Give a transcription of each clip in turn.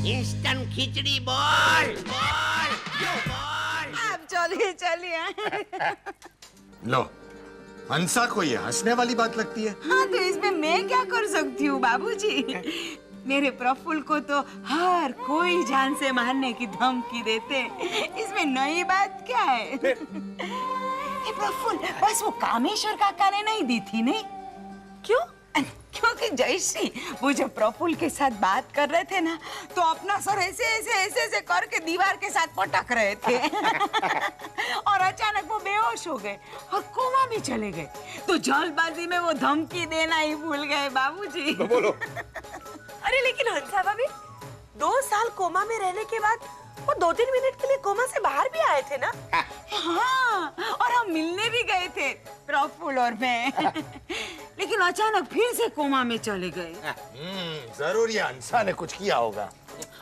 Instant खिचड़ी बोल बोल बोल। आप चलिए। लो, हंसा को ये हंसने वाली बात लगती है। हाँ तो इसमें मैं क्या कर सकती हूँ बाबूजी? मेरे प्रफुल्ल को तो हर कोई जान से मारने की धमकी देते, इसमें नई बात क्या है? ये प्रफुल्ल बस वो कामेश्वर काका ने नहीं दी थी नहीं? क्यों? क्योंकि जयश्री वो जब प्रफुल्ल के साथ बात कर रहे थे ना, तो अपना सर ऐसे करके दीवार के साथ पटक रहे थे और अचानक वो बेहोश हो गए और कोमा में चले गए। तो जल्दबाजी में वो धमकी देना ही भूल गए बाबूजी। तो बोलो। अरे लेकिन हंसा भाभी 2 साल कोमा में रहने के बाद वो 2-3 मिनट के लिए कोमा से बाहर भी आए थे ना? हाँ, और हम मिलने भी गए थे प्रफुल्ल और मैं लेकिन अचानक फिर से कोमा में चले गए। जरूर ये हंसा ने कुछ किया होगा।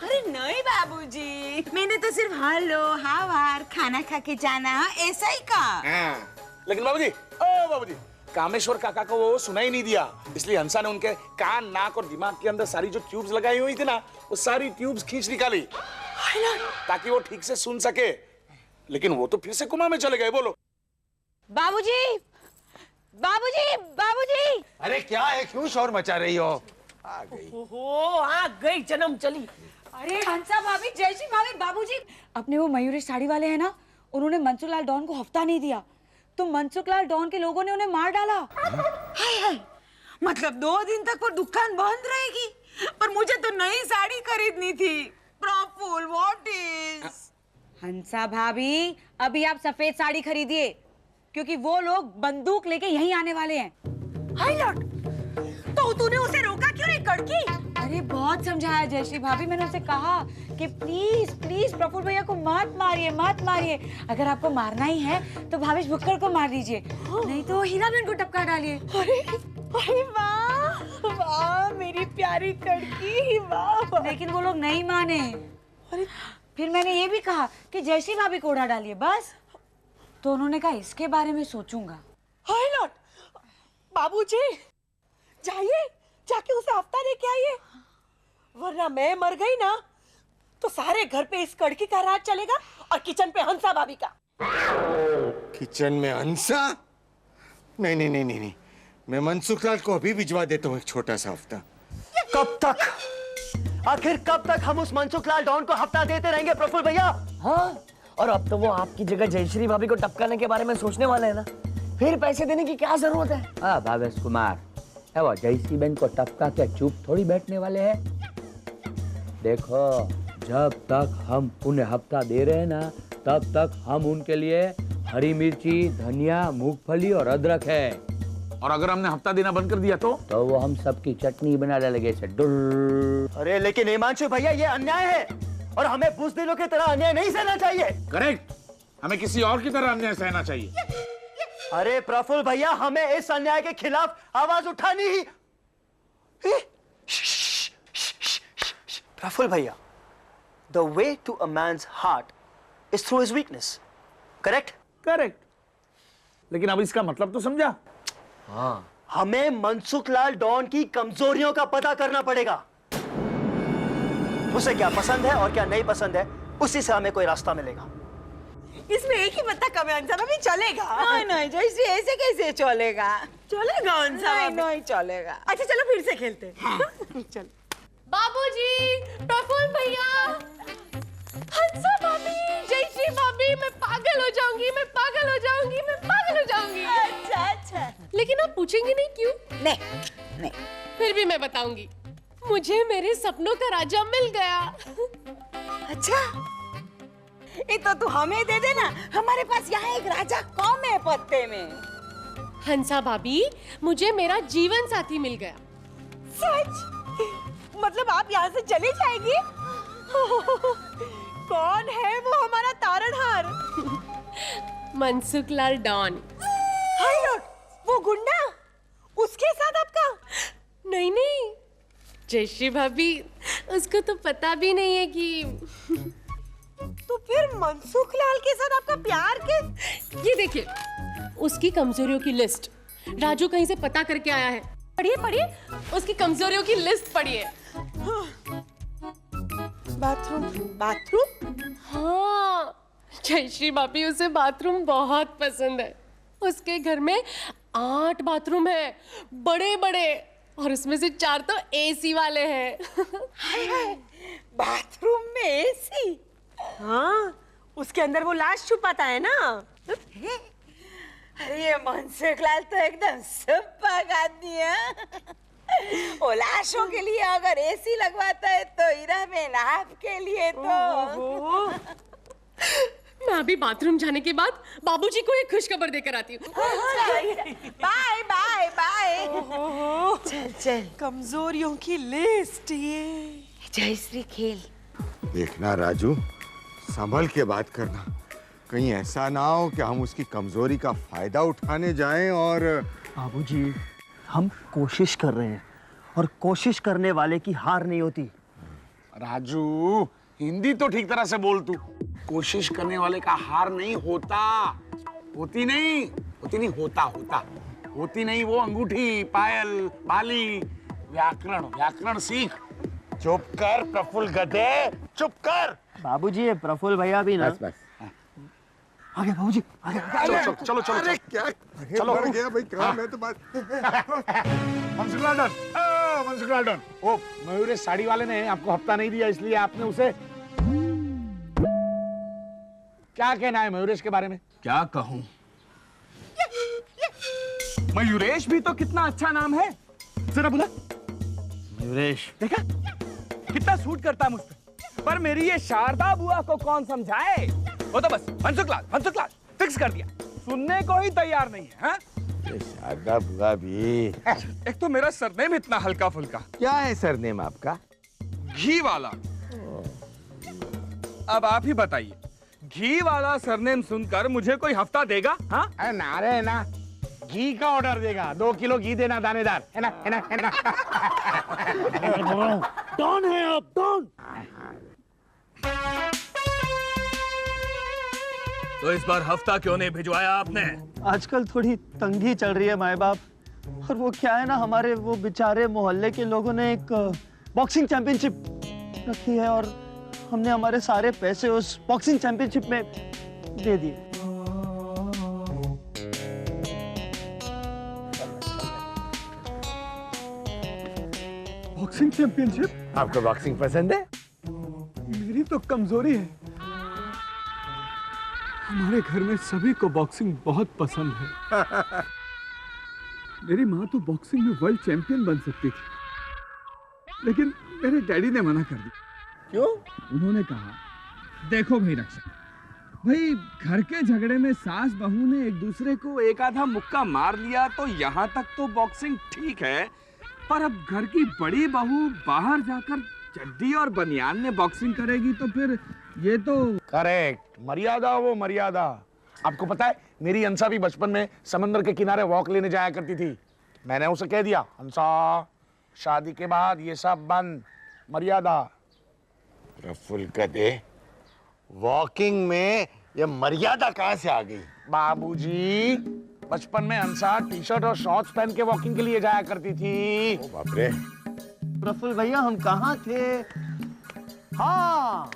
अरे नहीं बाबूजी, मैंने तो सिर्फ हेलो हावार खाना खा के जाना ऐसा ही कहा। लेकिन बाबूजी कामेश्वर काका को वो सुना ही नहीं दिया, इसलिए हंसा ने उनके कान, नाक और दिमाग के अंदर सारी जो ट्यूब्स लगाई हुई थी ना, वो सारी ट्यूब्स खींच निकाली ताकि वो ठीक से सुन सके। लेकिन वो तो फिर से कोमा में चले गए। बोलो बाबूजी, बाबूजी, बाबूजी। अरे क्या है, क्यों शोर मचा रही हो? आ गई। ओहो, आ गई जन्म चली। अरे हंसा भाभी, जयश्री भाभी, बाबूजी, अपने वो मयूरी साड़ी वाले हैं ना, उन्होंने मनसुख लाल डॉन को हफ्ता नहीं दिया, तो मनसुख लाल डॉन के लोगों ने उन्हें मार डाला। हाय, मतलब 2 दिन तक वो दुकान बंद रहेगी? पर मुझे तो नई साड़ी खरीदनी थी। Praful, what is? हंसा भाभी, अभी आप सफेद साड़ी खरीदिए, क्योंकि वो लोग बंदूक लेके यहीं आने वाले हैं। हाय लॉर्ड, तो तूने उसे रोका क्यों नहीं कड़की? अरे बहुत समझाया जयश्री भाभी, मैंने उसे कहा कि प्लीज प्लीज प्रफुल्ल भैया को मत मारिए, मत मारिए। अगर आपको मारना ही है तो भावेश भुक्कड़ को मार दीजिए, नहीं तो हीराबेन को टपका डालिए। अरे वाह वाह मेरी प्यारी कड़की, वाह। लेकिन वो लोग नहीं माने। अरे फिर मैंने ये भी कहा कि जयश्री भाभी को उड़ा डालिए बस, तो उन्होंने कहा इसके बारे में सोचूंगा। हाय लॉर्ड, बाबूजी जाइए, जाके उसे हफ्ता दे के आइए, वरना मैं मर गई ना तो सारे घर पे इस कड़की का राज चलेगा और किचन पे हंसा भाभी का। किचन में हंसा? नहीं नहीं नहीं नहीं नहीं, मैं मनसुख लाल को अभी भिजवा देता हूँ एक छोटा सा हफ्ता। कब तक, आखिर कब तक हम उस मनसुख लाल डॉन को हफ्ता देते रहेंगे प्रफुल्ल भैया? हाँ, और अब तो वो आपकी जगह जयश्री भाभी को टपकाने के बारे में सोचने वाले हैं ना, फिर पैसे देने की क्या जरूरत है? हाँ भावेश कुमार, वो जयश्री बहन को टपका के चुप थोड़ी बैठने वाले हैं। देखो, जब तक हम उन्हें हफ्ता दे रहे हैं ना, तब तक हम उनके लिए हरी मिर्ची, धनिया, मूंगफली और अदरक है। और अगर हमने हफ्ता देना बंद कर दिया तो वो हम सबकी चटनी बना डालेंगे से डुल। अरे लेकिन हिमांशु भैया, ये अन्याय है और हमें बुज़दिलों की तरह अन्याय नहीं सहना चाहिए। करेक्ट, हमें किसी और की तरह अन्याय सहना चाहिए। अरे प्रफुल्ल भैया, हमें इस अन्याय के खिलाफ आवाज उठानी ही। प्रफुल्ल भैया, the way to a man's heart is through his weakness. Correct? Correct, लेकिन अब इसका मतलब तो समझा? हाँ, हमें मनसुख लाल डॉन की कमजोरियों का पता करना पड़ेगा। उसे क्या पसंद है और क्या नहीं पसंद है, उसी से हमें कोई रास्ता मिलेगा। इसमें एक ही पत्ता कम है हंसा भाभी, चलेगा? नहीं नहीं जयश्री, ऐसे कैसे चलेगा? चलेगा हंसा नहीं भाभी। नहीं चलेगा। अच्छा चलो फिर से खेलते हैं। चल। बाबूजी, प्रफुल्ल भैया, हंसा भाभी, जयश्री भाभी, मैं पागल हो जाऊंगी, मैं पागल हो जाऊंगी, मैं पागल हो जाऊंगी। अच्छा अच्छा, लेकिन आप पूछेंगे नहीं क्यों? नहीं नहीं, फिर भी मैं बताऊंगी। मुझे मेरे सपनों का राजा मिल गया। अच्छा ये तो तू हमें दे देना, हमारे पास यहाँ एक राजा कम है पत्ते में। हंसा भाभी, मुझे मेरा जीवन साथी मिल गया। सच? मतलब आप यहाँ से चली जाएगी? कौन है वो हमारा तारणहार? मनसुख लाल डॉन। हाय लॉर्ड, वो गुंडा, उसके साथ आपका? नहीं नहीं, जयश्री भाभी, उसको तो पता भी नहीं है कि तो फिर मनसुख लाल के साथ आपका प्यार के? ये देखिए, उसकी कमजोरियों की लिस्ट राजू कहीं से पता करके आया है। पढ़िए पढ़िए, उसकी कमजोरियों की लिस्ट पढ़िए। Bathroom bathroom? हाँ, जयश्री भाभी उसे बाथरूम बहुत पसंद है। उसके घर में 8 बाथरूम है, बड़े बड़े, और उसमें से 4 तो एसी वाले हैं। बाथरूम में एसी? हाँ, उसके अंदर वो लाश छुपाता है ना। अरे ये मनसुखलाल तो एकदम सुपर आदमी है। वो लाशों के लिए अगर एसी लगवाता है तो हीराबेन आपके लिए तो। मैं अभी बाथरूम जाने के बाद बाबूजी को एक खुशखबर देकर आती हूँ। Bye bye bye. चल चल, कमजोरियों की लिस्ट ये। जयश्री खेल। देखना राजू, संभल के बात करना, कहीं ऐसा ना हो कि हम उसकी कमजोरी का फायदा उठाने जाएं और। बाबूजी, हम कोशिश कर रहे हैं और कोशिश करने वाले की हार नहीं होती। राजू, हिंदी तो ठीक तरह से बोल तू। कोशिश करने वाले का हार नहीं होता। होती नहीं होता होता। होती नहीं वो अंगूठी, पायल, बाली। व्याकरण सीख। चुप कर प्रफुल्ल गधे, चुप कर। बाबूजी, ये प्रफुल्ल भैया भी ना। बस आगे बाबूजी, आगे। चलो। अरे क्या, चलो बढ़ गया भाई काम है तो बात। मनसुखलाल डॉन, ओ मयूरेश साड़ी वाले ने आपको हफ्ता नहीं दिया, इसलिए आपने उसे। क्या कहना है मयूरेश के बारे में? क्या कहूं? मयूरेश भी तो कितना अच्छा नाम है। जरा बोला। मयूरेश। देखा कितना सूट करता है मुझ पर मेरी ये शारदा बुआ को कौन समझाए? वो तो बस मनसुखलाल फिक्स कर दिया, सुनने को ही तैयार नहीं है। हाँ? ये शारदा बुआ भी। एक तो मेरा सरनेम इतना हल्का फुल्का। क्या है सरनेम आपका? घी वाला। अब आप ही बताइए, घी वाला सरनेम सुनकर मुझे कोई हफ्ता देगा? हाँ? अरे ना रे ना, घी का ऑर्डर देगा। 2 किलो घी देना दानेदार, है ना। डॉन है आप, डॉन। तो इस बार हफ्ता क्यों नहीं भिजवाया आपने? आजकल थोड़ी तंगी चल रही है माए बाप, और वो क्या है ना, हमारे वो बेचारे मोहल्ले के लोगों ने एक बॉक्सिंग चैंपियनशिप रखी है और हमने हमारे सारे पैसे उस बॉक्सिंग चैंपियनशिप में दे दिए। Boxing championship? आपको बॉक्सिंग पसंद है? मेरी तो कमजोरी है। हमारे घर में सभी को बॉक्सिंग बहुत पसंद है। मेरी माँ तो बॉक्सिंग में वर्ल्ड चैंपियन बन सकती थी, लेकिन मेरे डैडी ने मना कर दिया। क्यों? उन्होंने कहा, देखो भाई रक्षक, भाई घर के झगड़े में सास बहू ने एक दूसरे को एक आधा मुक्का मार लिया तो यहाँ तक तो बॉक्सिंग ठीक है, पर अब घर की बड़ी बहू बाहर जाकर चड्डी और बनियान में बॉक्सिंग करेगी तो फिर ये तो। करेक्ट, मर्यादा वो मर्यादा। आपको पता है, मेरी हंसा भी बचपन में समंदर के किनारे वॉक लेने जाया करती थी। मैंने उसे कह दिया, हंसा शादी के बाद ये सब बंद, मर्यादा। प्रफुल्ल गधे, वॉकिंग में ये मर्यादा कहाँ से आ गई? बाबूजी, बचपन में हंसा टी-शर्ट और शॉर्ट्स पहन के वॉकिंग के लिए जाया करती थी। ओ बाप रे। प्रफुल्ल भैया, हम कहाँ थे? हाँ,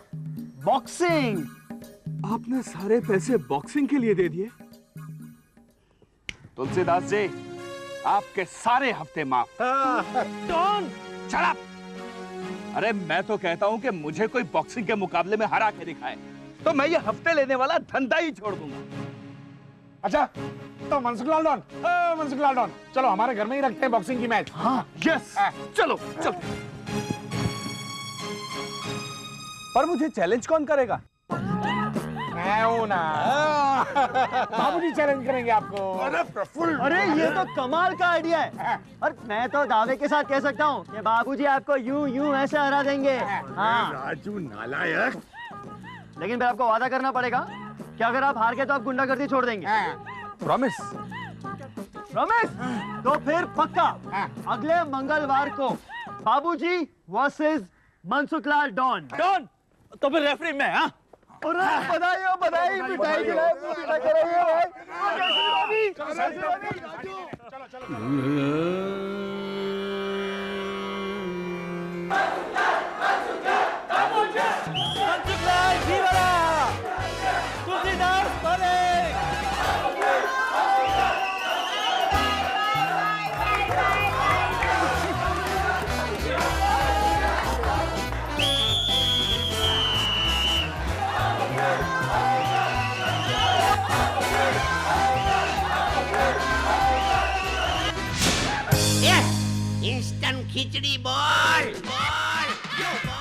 बॉक्सिंग। आपने सारे पैसे बॉक्सिंग के लिए दे दिए? तुलसीदास जी, आपके सारे हफ्ते माफ। Don, shut up. अरे मैं तो कहता हूं कि मुझे कोई बॉक्सिंग के मुकाबले में हरा के दिखाए तो मैं ये हफ्ते लेने वाला धंधा ही छोड़ दूंगा। अच्छा, तो मनसुखलाल डॉन, चलो हमारे घर में ही रखते हैं बॉक्सिंग की मैच। हाँ, यस, चलो। पर मुझे चैलेंज कौन करेगा? मैं हूं ना। बाबूजी चैलेंज करेंगे आपको। अरे प्रफुल्ल, अरे ये तो कमाल का आइडिया है, और मैं तो दावे के साथ कह सकता हूँ कि बाबूजी आपको यूं ऐसे हरा देंगे। हाँ, राजू नालायक। लेकिन फिर आपको वादा करना पड़ेगा कि अगर आप हार गए तो आप गुंडागर्दी छोड़ देंगे। प्रॉमिस? प्रॉमिस? तो फिर पक्का अगले मंगलवार को बाबूजी वर्सेस मनसुखलाल डॉन। डॉन, तो फिर रेफरी में। हाँ, और बधाई, मिठाई खिलाए, मीठा कराइए भाई। चलो। मटन खिचड़ी बोल बोल यो बोल